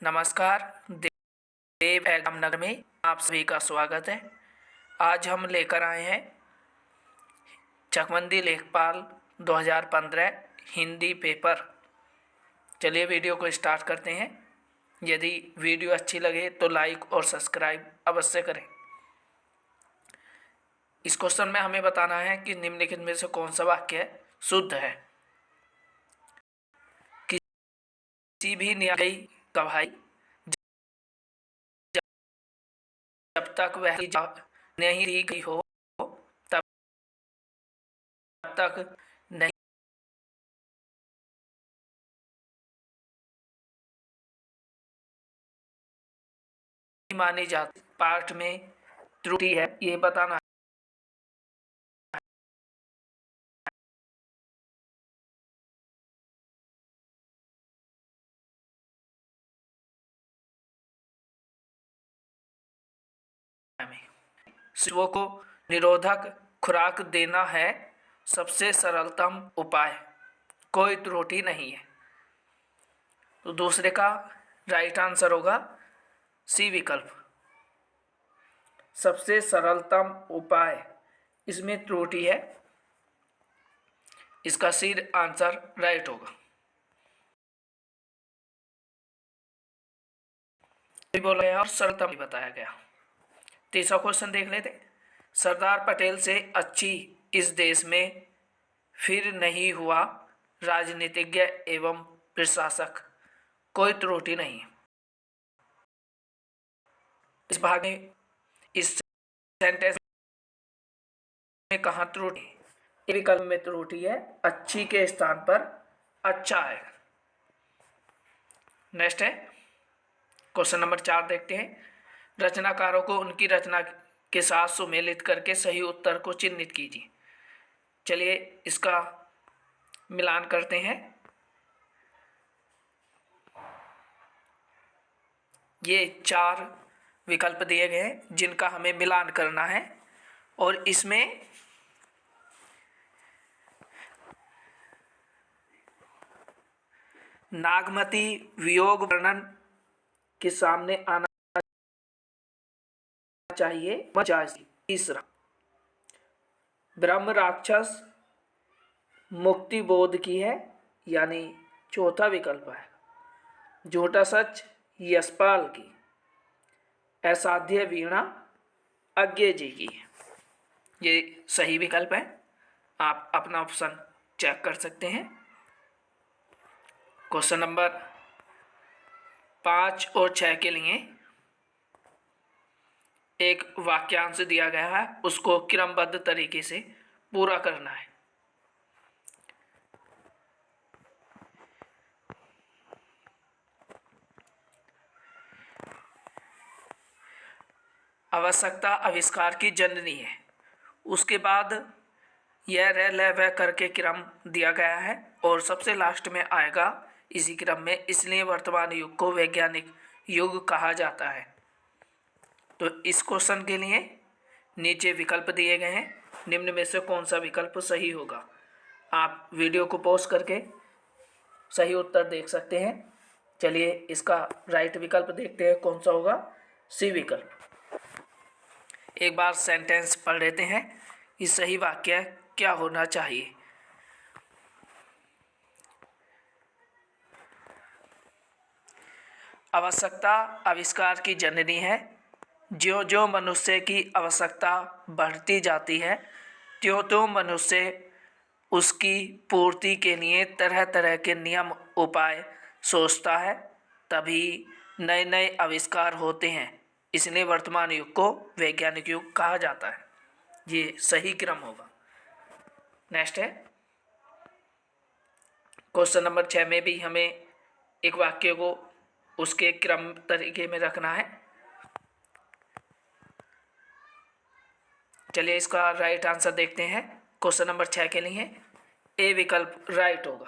नमस्कार। देव एग्जाम नगर में आप सभी का स्वागत है। आज हम लेकर आए हैं चकबंदी लेखपाल 2015 हिंदी पेपर। चलिए वीडियो को स्टार्ट करते हैं। यदि वीडियो अच्छी लगे तो लाइक और सब्सक्राइब अवश्य करें। इस क्वेश्चन में हमें बताना है कि निम्नलिखित में से कौन सा वाक्य शुद्ध है। किसी भी न्यायी गवाही जब तक वह नहीं दी गई हो तब तक नहीं मानी जाती। पाठ में त्रुटि है ये बताना है हमें। शिशुओं को निरोधक खुराक देना है सबसे सरलतम उपाय, कोई त्रुटि नहीं है। तो दूसरे का राइट आंसर होगा सी विकल्प, सबसे सरलतम उपाय। इसमें त्रुटि है, इसका सी आंसर राइट होगा। बोला गया और सरलतम बताया गया। तीसरा क्वेश्चन देख लेते। सरदार पटेल से अच्छी इस देश में फिर नहीं हुआ राजनीतिज्ञ एवं प्रशासक, कोई त्रुटि नहीं। इस भाग में इस सेंटेंस में कहाँ त्रुटि? ए विकल्प में त्रुटि है, अच्छी के स्थान पर अच्छा है। नेक्स्ट है क्वेश्चन नंबर 4 देखते हैं। रचनाकारों को उनकी रचना के साथ सुमेलित करके सही उत्तर को चिन्हित कीजिए। चलिए इसका मिलान करते हैं। ये 4 विकल्प दिए गए हैं जिनका हमें मिलान करना है और इसमें नागमती वियोग वर्णन के सामने आना चाहिए। तीसरा, ब्रह्म राक्षस मुक्ति बोध की है, यानी चौथा विकल्प है। झूठा सच यशपाल की, असाध्य वीणा अज्ञे जी की। ये सही विकल्प है, आप अपना ऑप्शन चेक कर सकते हैं। क्वेश्चन नंबर 5 और 6 के लिए एक वाक्यांश दिया गया है, उसको क्रमबद्ध तरीके से पूरा करना है। आवश्यकता आविष्कार की जननी है, उसके बाद यह रह ल वह करके क्रम दिया गया है और सबसे लास्ट में आएगा इसी क्रम में, इसलिए वर्तमान युग को वैज्ञानिक युग कहा जाता है। तो इस क्वेश्चन के लिए नीचे विकल्प दिए गए हैं, निम्न में से कौन सा विकल्प सही होगा। आप वीडियो को पॉज करके सही उत्तर देख सकते हैं। चलिए इसका राइट विकल्प देखते हैं कौन सा होगा, सी विकल्प। एक बार सेंटेंस पढ़ लेते हैं, इस सही वाक्य क्या होना चाहिए। आवश्यकता आविष्कार की जननी है। ज्यों ज्यों मनुष्य की आवश्यकता बढ़ती जाती है त्यों त्यों मनुष्य उसकी पूर्ति के लिए तरह तरह के नियम उपाय सोचता है, तभी नए नए आविष्कार होते हैं, इसलिए वर्तमान युग को वैज्ञानिक युग कहा जाता है। ये सही क्रम होगा। नेक्स्ट है क्वेश्चन नंबर 6 में भी हमें एक वाक्य को उसके क्रम तरीके में रखना है। चलिए इसका राइट आंसर देखते हैं। क्वेश्चन नंबर 6 के लिए ए विकल्प राइट होगा।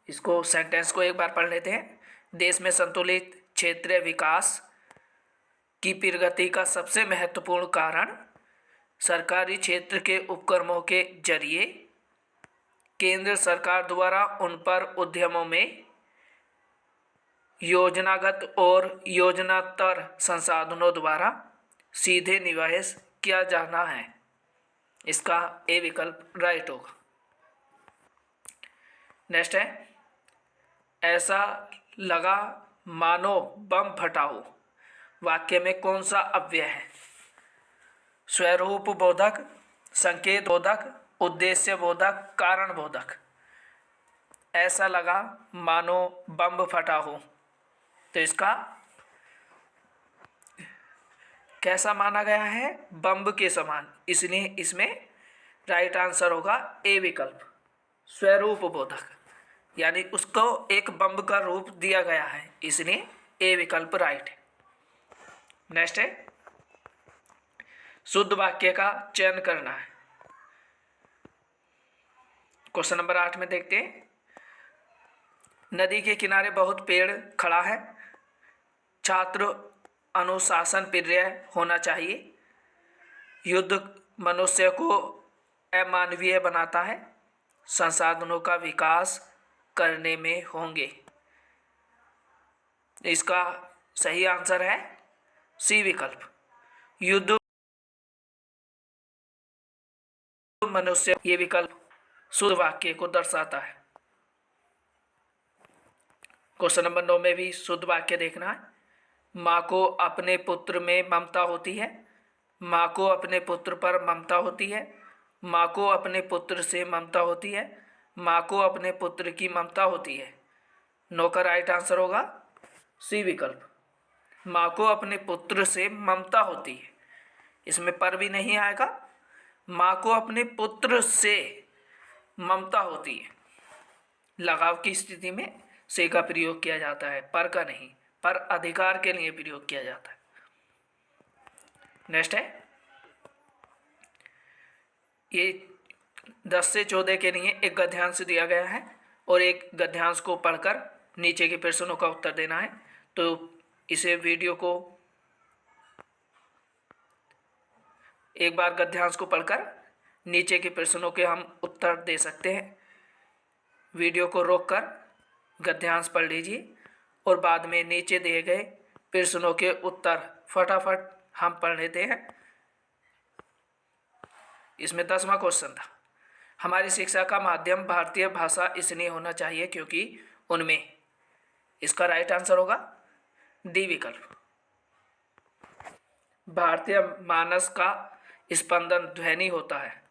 इसको सेंटेंस को एक बार पढ़ लेते हैं। देश में संतुलित क्षेत्रीय विकास की प्रगति का सबसे महत्वपूर्ण कारण सरकारी क्षेत्र के उपक्रमों के जरिए केंद्र सरकार द्वारा उन पर उद्यमों में योजनागत और योजनातर संसाधनों द्वारा सीधे निवेश किया जाना है। इसका ए विकल्प राइट होगा। नेक्स्ट है, ऐसा लगा मानो बम फटा हो, वाक्य में कौन सा अव्यय है? स्वरूप बोधक, संकेत बोधक, उद्देश्य बोधक, कारण बोधक। ऐसा लगा मानो बम फटा हो, तो इसका कैसा माना गया है? बम के समान, इसलिए इसमें राइट आंसर होगा ए विकल्प, स्वरूप बोधक, यानी उसको एक बम का रूप दिया गया है, इसलिए ए विकल्प राइट है। नेक्स्ट है, शुद्ध वाक्य का चयन करना है। क्वेश्चन नंबर 8 में देखते हैं, नदी के किनारे बहुत पेड़ खड़ा है, छात्र अनुशासन प्रिय होना चाहिए, युद्ध मनुष्य को अमानवीय बनाता है, संसाधनों का विकास करने में होंगे। इसका सही आंसर है सी विकल्प, युद्ध मनुष्य। ये विकल्प शुद्ध वाक्य को दर्शाता है। क्वेश्चन नंबर 9 में भी शुद्ध वाक्य देखना है। माँ को अपने पुत्र में ममता होती है, माँ को अपने पुत्र पर ममता होती है, माँ को अपने पुत्र से ममता होती है, माँ को अपने पुत्र की ममता होती है। 9 का राइट आंसर होगा सी विकल्प, माँ को अपने पुत्र से ममता होती है। इसमें पर भी नहीं आएगा, माँ को अपने पुत्र से ममता होती है। लगाव की स्थिति में से का प्रयोग किया जाता है, पर का नहीं, पर अधिकार के लिए प्रयोग किया जाता है। नेक्स्ट है, ये 10 से 14 के लिए एक गद्यांश दिया गया है और एक गद्यांश को पढ़कर नीचे के प्रश्नों का उत्तर देना है। तो इसे वीडियो को एक बार गद्यांश को पढ़कर नीचे के प्रश्नों के हम उत्तर दे सकते हैं। वीडियो को रोककर गद्यांश पढ़ लीजिए और बाद में नीचे दिए गए प्रश्नों के उत्तर फटाफट हम पढ़ लेते हैं। इसमें 10वां क्वेश्चन था, हमारी शिक्षा का माध्यम भारतीय भाषा इसलिए होना चाहिए क्योंकि उनमें। इसका राइट आंसर होगा डी विकल्प, भारतीय मानस का स्पंदन ध्वनि होता है।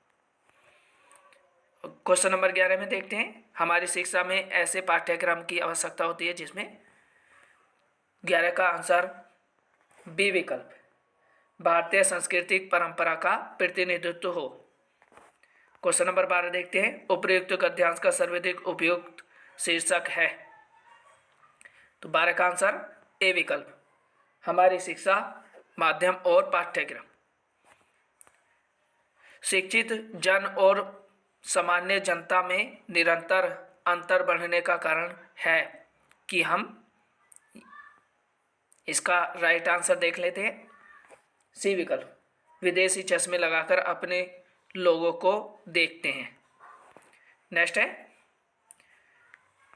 क्वेश्चन नंबर 11 में देखते हैं, हमारी शिक्षा में ऐसे पाठ्यक्रम की आवश्यकता होती है जिसमें 11 का आंसर बी विकल्प, भारतीय सांस्कृतिक परंपरा का प्रतिनिधित्व हो। क्वेश्चन नंबर 12 देखते हैं, उपर्युक्त गद्यांश का सर्वाधिक उपयुक्त शीर्षक है। तो 12 का आंसर ए विकल्प, हमारी शिक्षा माध्यम और पाठ्यक्रम। शिक्षित जन और सामान्य जनता में निरंतर अंतर बढ़ने का कारण है कि हम। इसका राइट आंसर देख लेते हैं, सी विकल्प, विदेशी चश्मे लगाकर अपने लोगों को देखते हैं। नेक्स्ट है,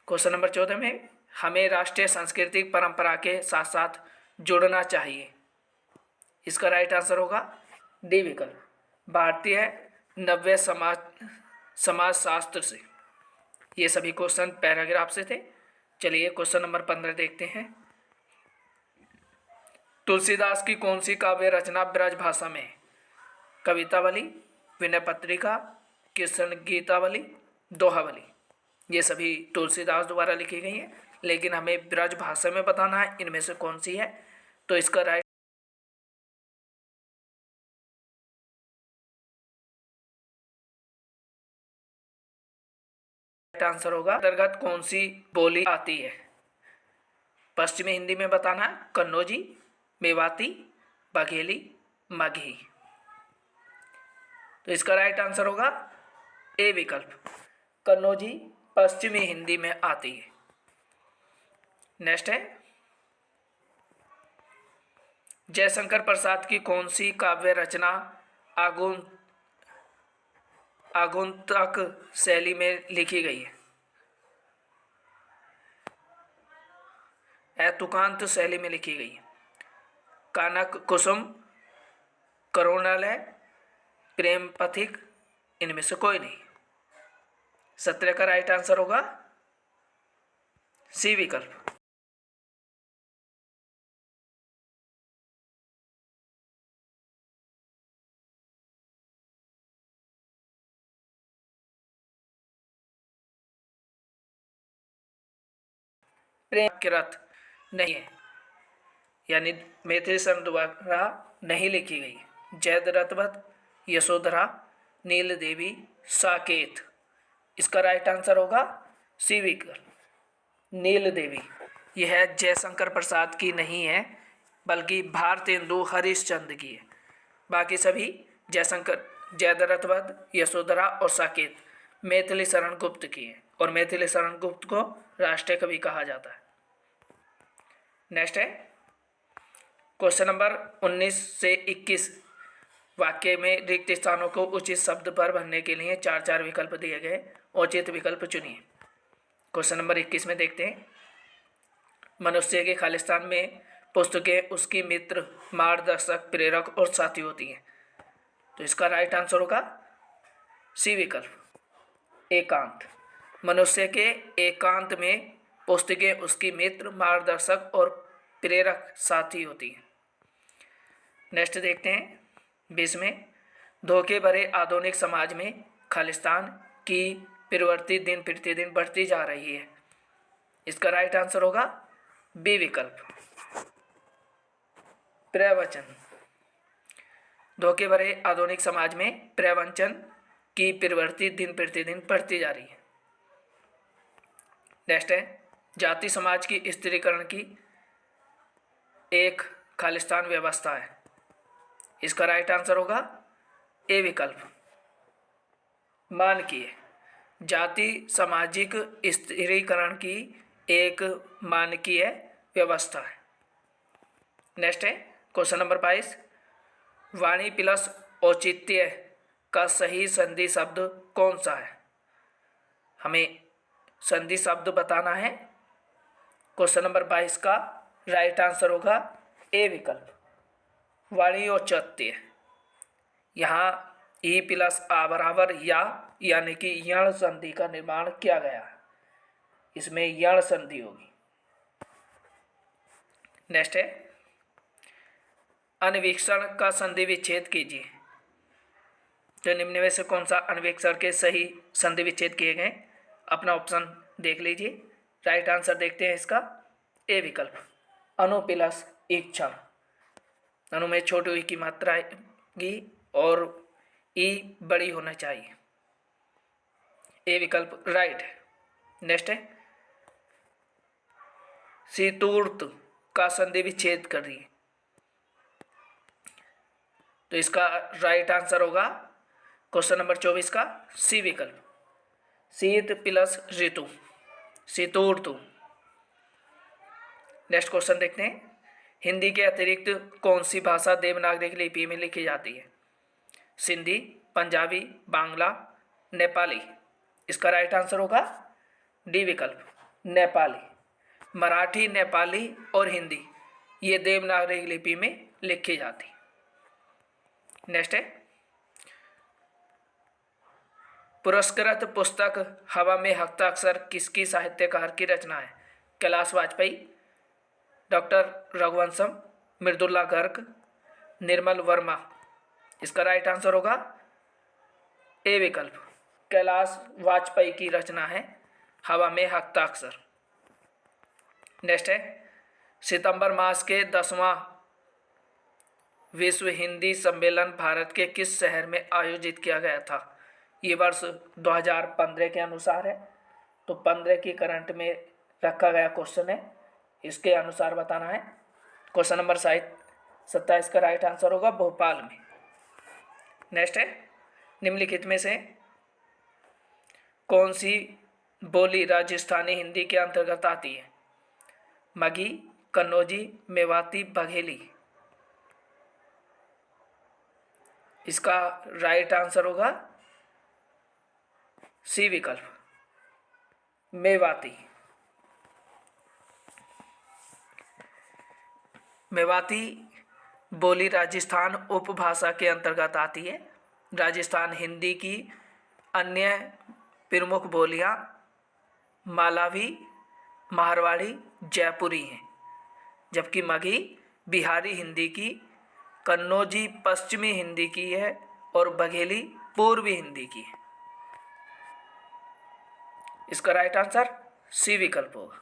क्वेश्चन नंबर 14 में, हमें राष्ट्रीय सांस्कृतिक परंपरा के साथ साथ जुड़ना चाहिए। इसका राइट आंसर होगा डी विकल्प, भारतीय नव्य समाजशास्त्र से। ये सभी क्वेश्चन पैराग्राफ से थे। चलिए क्वेश्चन नंबर 15 देखते हैं, तुलसीदास की कौन सी काव्य रचना ब्रज भाषा में है? कवितावली, विनय पत्रिका, कृष्ण गीतावली, दोहावली। ये सभी तुलसीदास द्वारा लिखी गई हैं, लेकिन हमें ब्रज भाषा में बताना है इनमें से कौन सी है। तो इसका राइट आंसर होगा, अंतर्गत कौन सी बोली आती है? पश्चिमी हिंदी में बताना है, कन्नौजी, मेवाती, बघेली, मगही। तो इसका राइट आंसर होगा ए विकल्प, कन्नौजी पश्चिमी हिंदी में आती है। नेक्स्ट है, जयशंकर प्रसाद की कौन सी काव्य रचना आगुन्तक शैली में लिखी गई है। तुकांत शैली में लिखी गई है। कनक कुसुम, करुणालय, प्रेम पथिक, इनमें से कोई नहीं। 17 का राइट आंसर होगा सी विकल्प। प्रेम के रथ नहीं है, यानी मैथिली शरण द्वारा नहीं लिखी गई। जयद्रथवत, यशोधरा, नील देवी, साकेत, इसका राइट आंसर होगा सी विकल्प, नील देवी। यह जयशंकर प्रसाद की नहीं है, बल्कि भारतेंदु हरिश्चंद्र की है। बाकी सभी जयशंकर, जयद्रथवत, यशोधरा और साकेत मैथिली शरण गुप्त की है, और मैथिली शरण गुप्त को राष्ट्रीय कवि कहा जाता है। नेक्स्ट है क्वेश्चन नंबर 19 से 21। वाक्य में रिक्त स्थानों को उचित शब्द पर भरने के लिए 4 विकल्प दिए गए, उचित विकल्प चुनिए। क्वेश्चन नंबर 21 में देखते हैं, मनुष्य के खालिस्तान में पुस्तकें उसकी मित्र, मार्गदर्शक, प्रेरक और साथी होती हैं। तो इसका राइट आंसर होगा सी विकल्प, एकांत। मनुष्य के एकांत में पुस्तकें उसकी मित्र, मार्गदर्शक और प्रेरक साथी होती हैं। नेक्स्ट देखते हैं 20 में, धोखे भरे आधुनिक समाज में खालिस्तान की प्रवृत्ति दिन प्रतिदिन बढ़ती जा रही है। इसका राइट आंसर होगा बी विकल्प, प्रवचन। धोखे भरे आधुनिक समाज में प्रवचन की प्रवृत्ति दिन प्रतिदिन बढ़ती जा रही है। नेक्स्ट है, जाति समाज की स्त्रीकरण की एक खालिस्तान व्यवस्था है। इसका राइट आंसर होगा ए विकल्प, मानकीय। जाति सामाजिक स्त्रीकरण की एक मानकीय व्यवस्था है। नेक्स्ट है क्वेश्चन नंबर 22, वाणी प्लस औचित्य का सही संधि शब्द कौन सा है? हमें संधि शब्द बताना है। क्वेश्चन नंबर 22 का राइट आंसर होगा ए विकल्प, वाणी औचित्य। यहाँ ई प्लस आ बराबर या, यानी कि यण संधि का निर्माण किया गया है, इसमें यण संधि होगी। नेक्स्ट है, अन्वीक्षण का संधि विच्छेद कीजिए। तो निम्न में से कौन सा अन्वीक्षण के सही संधि विच्छेद किए गए? अपना ऑप्शन देख लीजिए। राइट आंसर देखते हैं इसका, ए विकल्प, अनु प्लस ईक्षण। अनु में छोटी ई की मात्रा आएगी और ई बड़ी होना चाहिए। ए विकल्प राइट है। नेक्स्ट है, शीतूर्त का संधि विच्छेद कर रही है। तो इसका राइट आंसर होगा क्वेश्चन नंबर 24 का सी विकल्प, शीत प्लस ऋतु, शीतोर्तु। नेक्स्ट क्वेश्चन देखते हैं, हिंदी के अतिरिक्त कौन सी भाषा देवनागरी लिपि में लिखी जाती है? सिंधी, पंजाबी, बांग्ला, नेपाली। इसका राइट आंसर होगा डी विकल्प, नेपाली। मराठी, नेपाली और हिंदी ये देवनागरी लिपि में लिखी जाती। नेक्स्ट है, पुरस्कृत पुस्तक हवा में हस्ताक्षर किसकी साहित्यकार की रचना है? कैलाश वाजपेयी, डॉक्टर रघुवंशम, मृदुला गर्ग, निर्मल वर्मा। इसका राइट आंसर होगा ए विकल्प, कैलाश वाजपेयी की रचना है हवा में हस्ताक्षर। नेक्स्ट है, सितंबर मास के 10वां विश्व हिंदी सम्मेलन भारत के किस शहर में आयोजित किया गया था? ये वर्ष 2015 के अनुसार है, तो 15 की करंट में रखा गया क्वेश्चन है, इसके अनुसार बताना है। क्वेश्चन नंबर 27 का राइट आंसर होगा भोपाल में। नेक्स्ट है, निम्नलिखित में से कौन सी बोली राजस्थानी हिंदी के अंतर्गत आती है? मगही, कन्नौजी, मेवाती, बघेली। इसका राइट आंसर होगा सी विकल्प मेवाती। मेवाती बोली राजस्थान उपभाषा के अंतर्गत आती है। राजस्थान हिंदी की अन्य प्रमुख बोलियां मालवी, मारवाड़ी, जयपुरी हैं, जबकि मगही बिहारी हिंदी की, कन्नौजी पश्चिमी हिंदी की है और बघेली पूर्वी हिंदी की है। इसका राइट आंसर सी विकल्प होगा।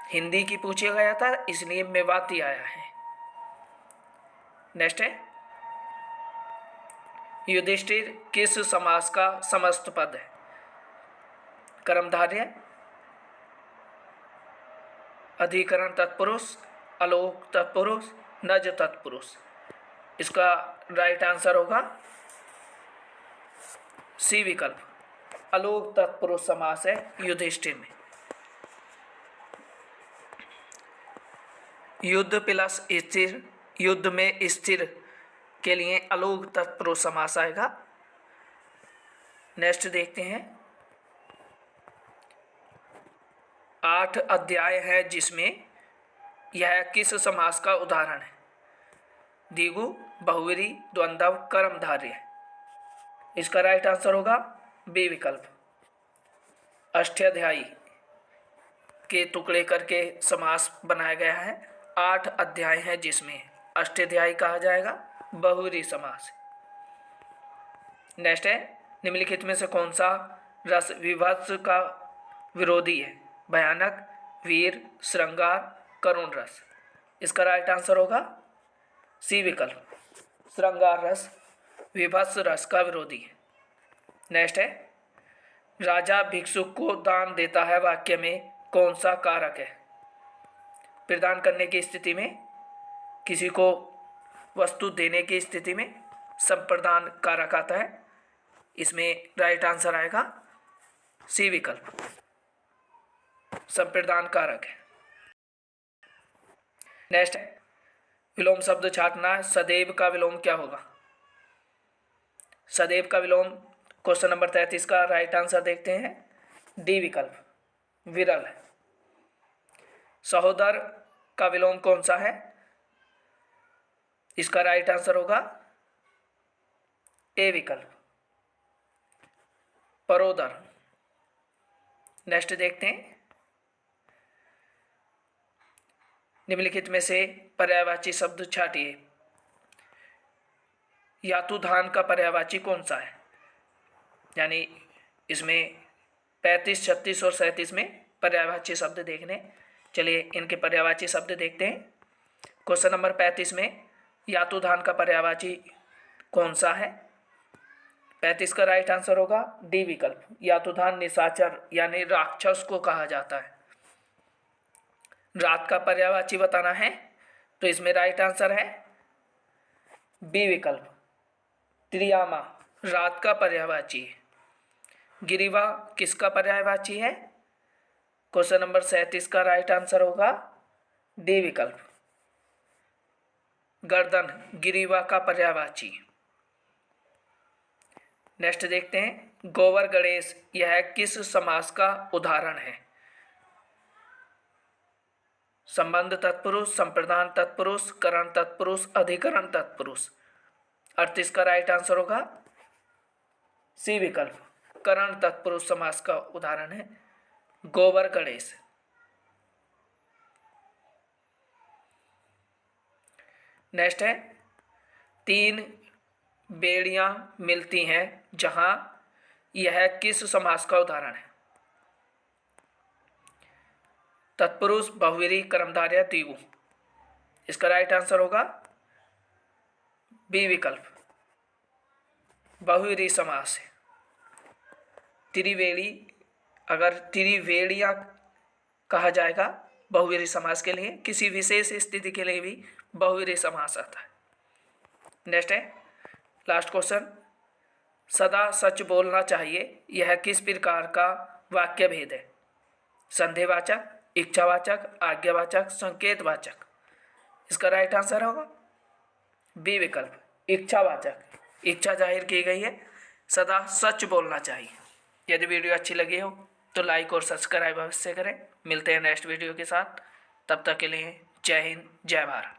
हिंदी की पूछा गया था इसलिए मेवाती आया है। नेक्स्ट है, युधिष्ठिर किस समास का समस्त पद है? कर्मधारय, अधिकरण तत्पुरुष, अलोक तत्पुरुष, नज तत्पुरुष। इसका राइट आंसर होगा सी विकल्प, अलोक तत्पुरुष समास है युधिष्ठिर में। युद्ध प्लस स्थिर, युद्ध में स्थिर के लिए अलोक तत्पुरुष समास आएगा। नेक्स्ट देखते हैं, 8 अध्याय है जिसमें यह किस समास का उदाहरण है? द्विगु, बहुव्रीहि, द्वंद्व, कर्मधारय। इसका राइट आंसर होगा बी विकल्प, अष्टाध्यायी के टुकड़े करके समास बनाया गया है। 8 अध्याय हैं जिसमें अष्टाध्यायी कहा जाएगा, बहुव्रीहि समास। नेक्स्ट है, निम्नलिखित में से कौन सा रस विभत्स का विरोधी है? भयानक, वीर, श्रृंगार, करुण रस। इसका राइट आंसर होगा सी विकल्प, श्रृंगार रस विभत्स रस का विरोधी है। नेक्स्ट है, राजा भिक्षुक को दान देता है वाक्य में कौन सा कारक है? प्रदान करने की स्थिति में, किसी को वस्तु देने की स्थिति में संप्रदान कारक आता है। इसमें राइट आंसर आएगा सी विकल्प, संप्रदान कारक है। नेक्स्ट है, विलोम शब्द छाटना, सदैव का विलोम क्या होगा? सदैव का विलोम क्वेश्चन नंबर 33 का राइट आंसर देखते हैं, डी विकल्प, विरल है। सहोदर का विलोम कौन सा है? इसका राइट आंसर होगा ए विकल्प, परोदर। नेक्स्ट देखते हैं, निम्नलिखित में से पर्यायवाची शब्द छाटिए। यातुधान का पर्यायवाची कौन सा है? यानी इसमें 35, 36 और 37 में पर्यायवाची शब्द देखने। चलिए इनके पर्यायवाची शब्द देखते हैं। क्वेश्चन नंबर 35 में यातुधान का पर्यायवाची कौन सा है? 35 का राइट आंसर होगा डी विकल्प, यातुधान निशाचर यानी राक्षस को कहा जाता है। रात का पर्यायवाची बताना है तो इसमें राइट आंसर है बी विकल्प, त्रियामा रात का पर्यायवाची है। गिरिवा किसका पर्यायवाची है? क्वेश्चन नंबर 37 का राइट आंसर होगा डी विकल्प, गर्दन गिरिवा का पर्यायवाची। नेक्स्ट देखते हैं, गोवर गणेश यह किस समास का उदाहरण है? संबंध तत्पुरुष, संप्रदान तत्पुरुष, करण तत्पुरुष, अधिकरण तत्पुरुष। 38 का राइट आंसर होगा सी विकल्प, करण तत्पुरुष समास का उदाहरण है गोवर गणेश। नेक्स्ट है, 3 बेड़ियां मिलती हैं जहां यह किस समास का उदाहरण है? तत्पुरुष, बहुव्रीहि, कर्मधारय, द्विगु। इसका राइट आंसर होगा बी विकल्प, बहुव्रीहि समास है। त्रिवेणी, अगर त्रिवेणियां कहा जाएगा बहुव्रीहि समास के लिए, किसी विशेष स्थिति के लिए भी बहुव्रीहि समास आता है। नेक्स्ट है, लास्ट क्वेश्चन, सदा सच बोलना चाहिए यह किस प्रकार का वाक्य भेद है? संदेहवाचक, इच्छावाचक, आज्ञावाचक, संकेतवाचक। इसका राइट आंसर होगा बी विकल्प, इच्छावाचक। इच्छा जाहिर की गई है सदा सच बोलना चाहिए। यदि वीडियो अच्छी लगी हो तो लाइक और सब्सक्राइब अवश्य करें। मिलते हैं नेक्स्ट वीडियो के साथ, तब तक के लिए जय हिंद, जय भारत।